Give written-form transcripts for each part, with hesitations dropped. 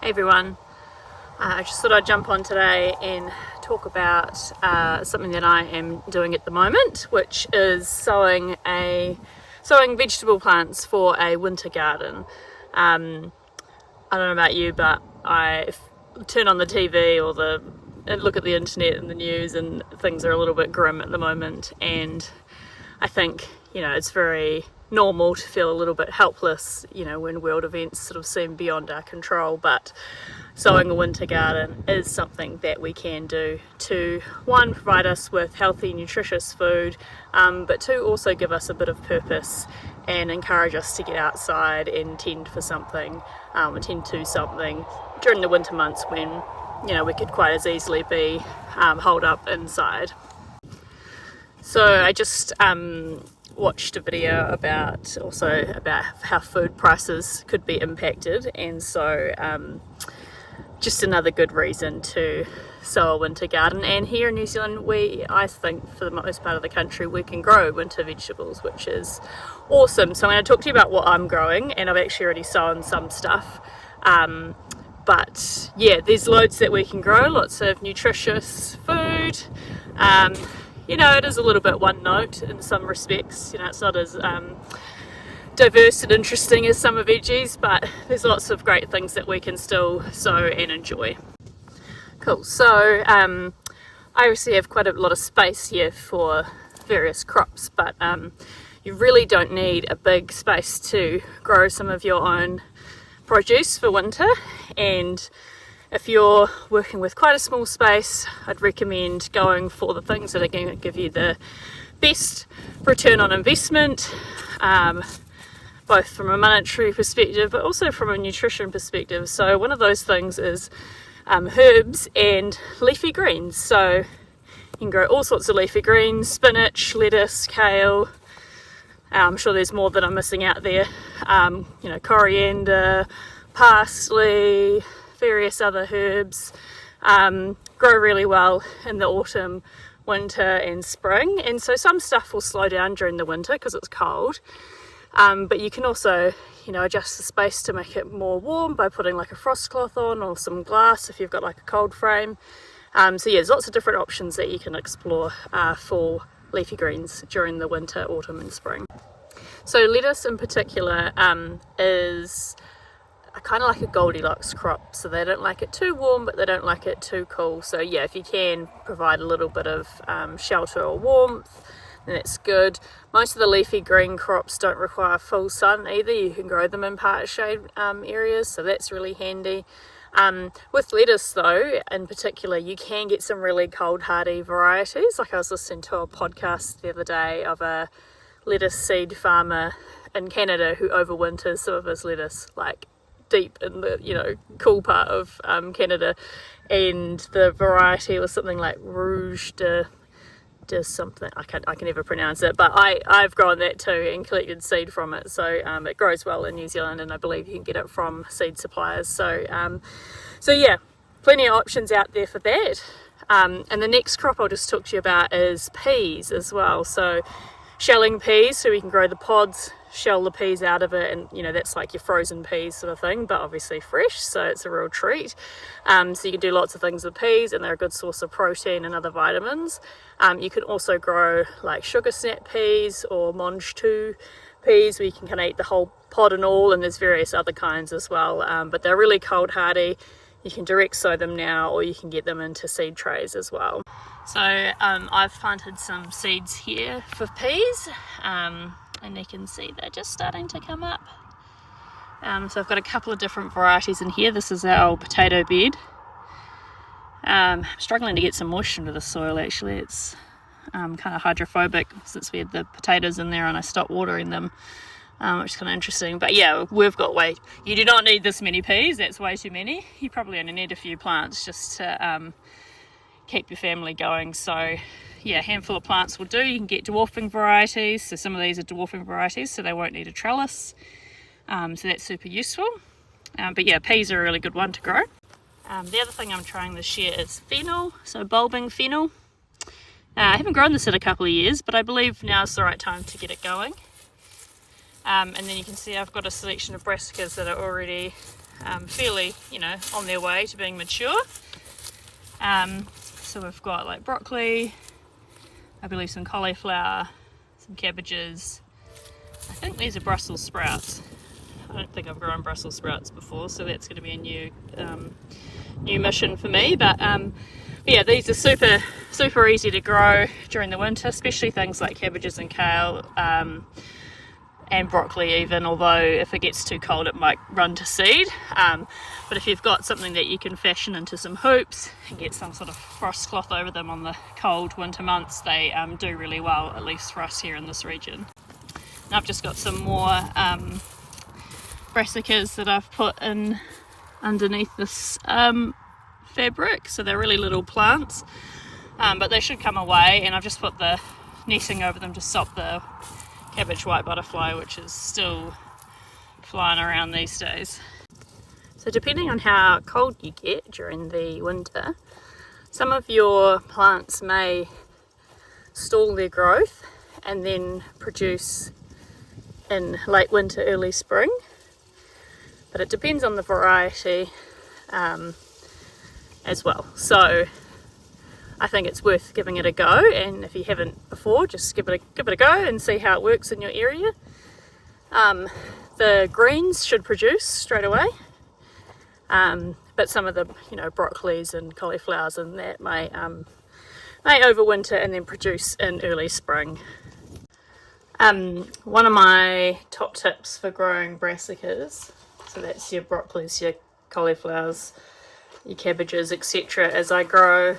Hey everyone, I just thought I'd jump on today and talk about something that I am doing at the moment, which is sowing vegetable plants for a winter garden. I don't know about you, but I turn on the TV or look at the internet and the news, and things are a little bit grim at the moment, and I think it's very normal to feel a little bit helpless when world events sort of seem beyond our control. But sowing a winter garden is something that we can do to, one, provide us with healthy, nutritious food, but two, also give us a bit of purpose and encourage us to get outside and tend to something during the winter months when we could quite as easily be holed up inside. So I just watched a video about how food prices could be impacted, and so just another good reason to sow a winter garden. And here in New Zealand, I think for the most part of the country, we can grow winter vegetables, which is awesome. So I'm going to talk to you about what I'm growing, and I've actually already sown some stuff. But yeah, there's loads that we can grow, lots of nutritious food. It is a little bit one note in some respects. It's not as diverse and interesting as summer veggies, but there's lots of great things that we can still sow and enjoy. Cool. So I obviously have quite a lot of space here for various crops, but you really don't need a big space to grow some of your own produce for winter. And if you're working with quite a small space, I'd recommend going for the things that are going to give you the best return on investment, both from a monetary perspective, but also from a nutrition perspective. So one of those things is herbs and leafy greens. So you can grow all sorts of leafy greens: spinach, lettuce, kale. I'm sure there's more that I'm missing out there. Coriander, parsley, various other herbs. Grow really well in the autumn, winter and spring, and so some stuff will slow down during the winter because it's cold, but you can also adjust the space to make it more warm by putting like a frost cloth on or some glass if you've got like a cold frame. There's lots of different options that you can explore for leafy greens during the winter, autumn and spring. So lettuce in particular is kind of like a Goldilocks crop, so they don't like it too warm, but they don't like it too cool. So yeah, if you can provide a little bit of shelter or warmth, then that's good. Most of the leafy green crops don't require full sun either. You can grow them in part shade areas, so that's really handy. With lettuce though, in particular, you can get some really cold hardy varieties. Like I was listening to a podcast the other day of a lettuce seed farmer in Canada who overwinters some of his lettuce like deep in the cool part of Canada, and the variety was something like Rouge de something. I can never pronounce it, but I've grown that too and collected seed from it. So it grows well in New Zealand, and I believe you can get it from seed suppliers. So yeah, plenty of options out there for that. And the next crop I'll just talk to you about is peas as well. So shelling peas, so we can grow the pods, shell the peas out of it, and that's like your frozen peas sort of thing, but obviously fresh, so it's a real treat. So you can do lots of things with peas, and they're a good source of protein and other vitamins. You can also grow like sugar snap peas or mange tout peas, where you can kind of eat the whole pod and all, and there's various other kinds as well, but they're really cold hardy. You can direct sow them now, or you can get them into seed trays as well. So I've planted some seeds here for peas, and you can see they're just starting to come up. So I've got a couple of different varieties in here. This is our potato bed. I'm struggling to get some moisture into the soil actually. It's kind of hydrophobic since we had the potatoes in there and I stopped watering them, which is kind of interesting. But yeah, we've got you do not need this many peas, that's way too many. You probably only need a few plants just to keep your family going. So yeah, a handful of plants will do. You can get dwarfing varieties, so some of these are dwarfing varieties, so they won't need a trellis, so that's super useful. But yeah, peas are a really good one to grow. The other thing I'm trying this year is fennel, so bulbing fennel. I haven't grown this in a couple of years, but I believe now's the right time to get it going. And then you can see I've got a selection of brassicas that are already fairly, on their way to being mature. So we've got like broccoli, I believe some cauliflower, some cabbages. I think these are Brussels sprouts. I don't think I've grown Brussels sprouts before, so that's going to be a new mission for me. But yeah, these are super easy to grow during the winter, especially things like cabbages and kale, and broccoli even, although if it gets too cold it might run to seed. But if you've got something that you can fashion into some hoops and get some sort of frost cloth over them on the cold winter months, they do really well, at least for us here in this region. And I've just got some more brassicas that I've put in underneath this fabric, so they're really little plants, but they should come away, and I've just put the netting over them to stop the cabbage white butterfly, which is still flying around these days. So depending on how cold you get during the winter, some of your plants may stall their growth and then produce in late winter, early spring, but it depends on the variety as well. So I think it's worth giving it a go, and if you haven't before, just give it a go and see how it works in your area. The greens should produce straight away, but some of the broccolis and cauliflowers and that may overwinter and then produce in early spring. One of my top tips for growing brassicas, so that's your broccolis, your cauliflowers, your cabbages, etc., is I grow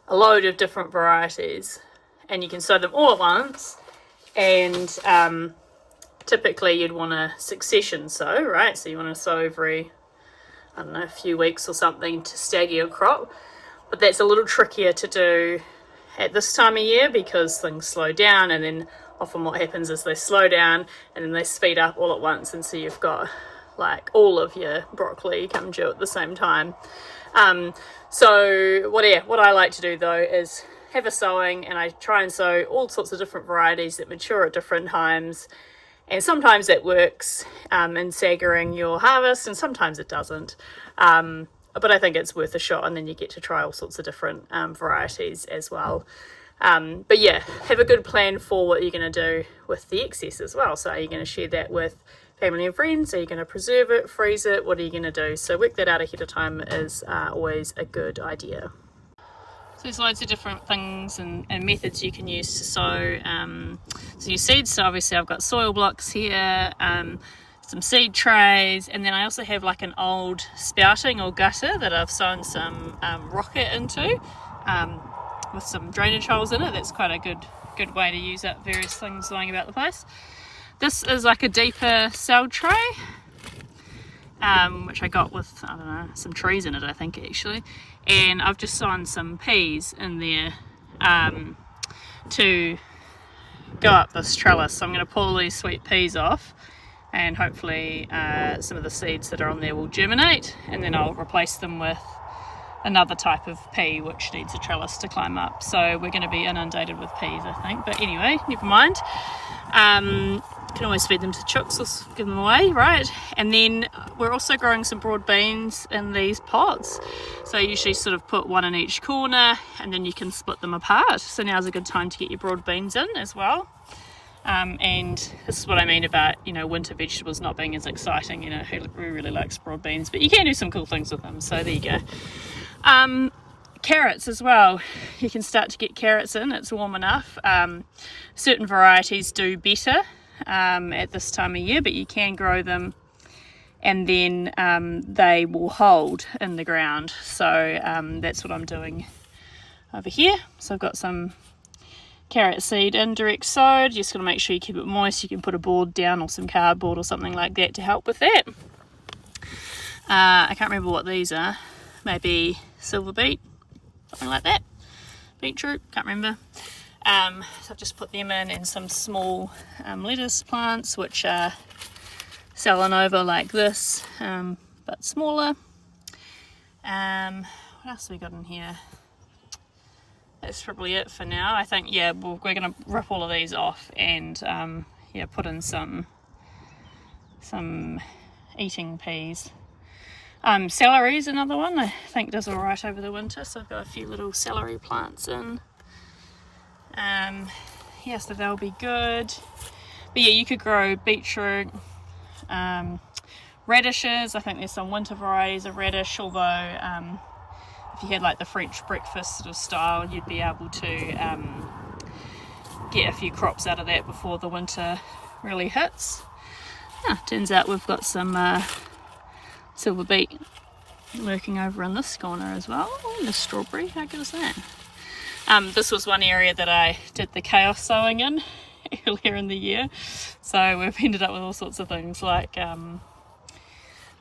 a load of different varieties, and you can sow them all at once, and typically you'd want a succession sow, right? So you want to sow every, I don't know, a few weeks or something to stagger your crop, but that's a little trickier to do at this time of year because things slow down, and then often what happens is they slow down and then they speed up all at once, and so you've got like all of your broccoli come due at the same time. So what I like to do though is have a sowing, and I try and sow all sorts of different varieties that mature at different times, and sometimes that works in staggering your harvest, and sometimes it doesn't, but I think it's worth a shot, and then you get to try all sorts of different varieties as well. But yeah, have a good plan for what you're going to do with the excess as well. So are you going to share that with family and friends? Are you going to preserve it, freeze it? What are you going to do? So work that out ahead of time is always a good idea. So there's loads of different things and methods you can use to sow your seeds. So obviously I've got soil blocks here, some seed trays, and then I also have like an old spouting or gutter that I've sown some rocket into with some drainage holes in it. That's quite a good way to use up various things lying about the place. This is like a deeper cell tray, which I got with, I don't know, some trees in it, I think, actually. And I've just sown some peas in there to go up this trellis. So I'm going to pull these sweet peas off, and hopefully some of the seeds that are on there will germinate, and then I'll replace them with another type of pea which needs a trellis to climb up. So we're going to be inundated with peas, I think, but anyway, never mind. Can always feed them to chooks or give them away, right? And then we're also growing some broad beans in these pots, so I usually sort of put one in each corner, and then you can split them apart. So now's a good time to get your broad beans in as well. And this is what I mean about winter vegetables not being as exciting. Who really likes broad beans, but you can do some cool things with them, so there you go. Carrots as well, you can start to get carrots in. It's warm enough. Certain varieties do better at this time of year, but you can grow them, and then they will hold in the ground. So that's what I'm doing over here. So I've got some carrot seed in direct sowed. Just got to make sure you keep it moist. You can put a board down or some cardboard or something like that to help with that. I can't remember what these are. Maybe silver beet, something like that. Beetroot, can't remember. So I've just put them in, and some small lettuce plants which are selling over like this, but smaller. What else have we got in here? That's probably it for now. I think, yeah, we're going to rip all of these off and put in some eating peas. Celery is another one I think does alright over the winter, so I've got a few little celery plants in. Yeah, so they'll be good. But yeah, you could grow beetroot, radishes. I think there's some winter varieties of radish, although if you had like the French breakfast sort of style, you'd be able to get a few crops out of that before the winter really hits. Turns out we've got some silver beet lurking over in this corner as well, and a strawberry. How good is that? This was one area that I did the chaos sowing in earlier in the year, so we've ended up with all sorts of things like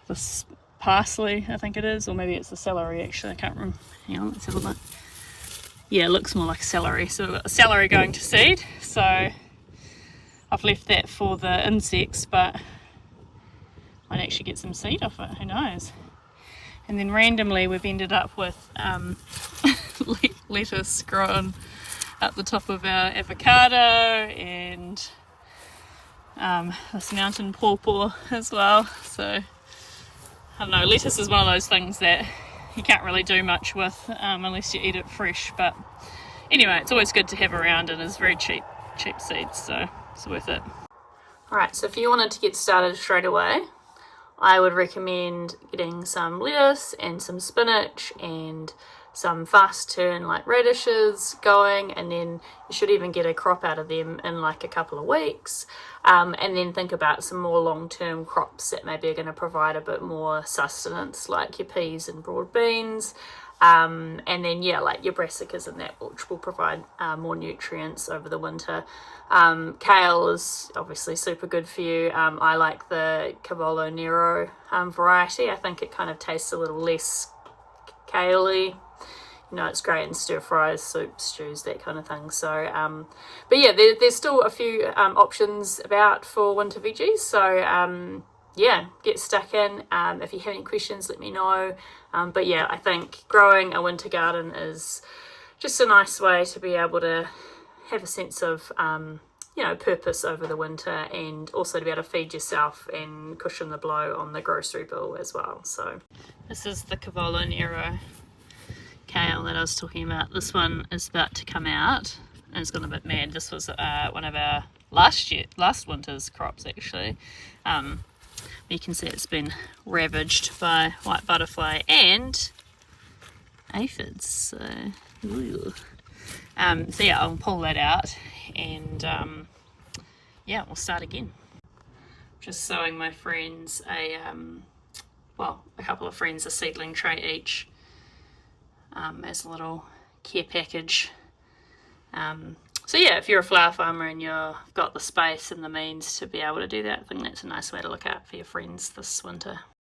this parsley, I think it is, or maybe it's the celery actually, I can't remember. Hang on, let's have a look. Yeah, it looks more like celery. So we've got celery going to seed, so I've left that for the insects, but might actually get some seed off it, who knows. And then randomly we've ended up with lettuce growing at the top of our avocado, and this mountain pawpaw as well. So I don't know, lettuce is one of those things that you can't really do much with unless you eat it fresh, but anyway, it's always good to have around, and it's very cheap seeds, so it's worth it. Alright, so if you wanted to get started straight away, I would recommend getting some lettuce and some spinach and some fast turn like radishes going, and then you should even get a crop out of them in like a couple of weeks, and then think about some more long-term crops that maybe are going to provide a bit more sustenance, like your peas and broad beans, and then yeah, like your brassicas and that, which will provide more nutrients over the winter. Kale is obviously super good for you. I like the Cavolo Nero variety. I think it kind of tastes a little less kale-y. You know, it's great in stir fries, soups, stews, that kind of thing. So, but yeah, there's still a few options about for winter veggies. So, yeah, get stuck in. If you have any questions, let me know. But yeah, I think growing a winter garden is just a nice way to be able to have a sense of, you know, purpose over the winter, and also to be able to feed yourself and cushion the blow on the grocery bill as well. So this is the Cavolo Nero kale that I was talking about. This one is about to come out, and it's gone a bit mad. This was one of our last winter's crops actually. You can see it's been ravaged by white butterfly and aphids. So, so yeah, I'll pull that out, and yeah, we'll start again. Just sowing my friends a couple of friends a seedling tray each, as a little care package. So yeah, if you're a flower farmer and you've got the space and the means to be able to do that, I think that's a nice way to look out for your friends this winter.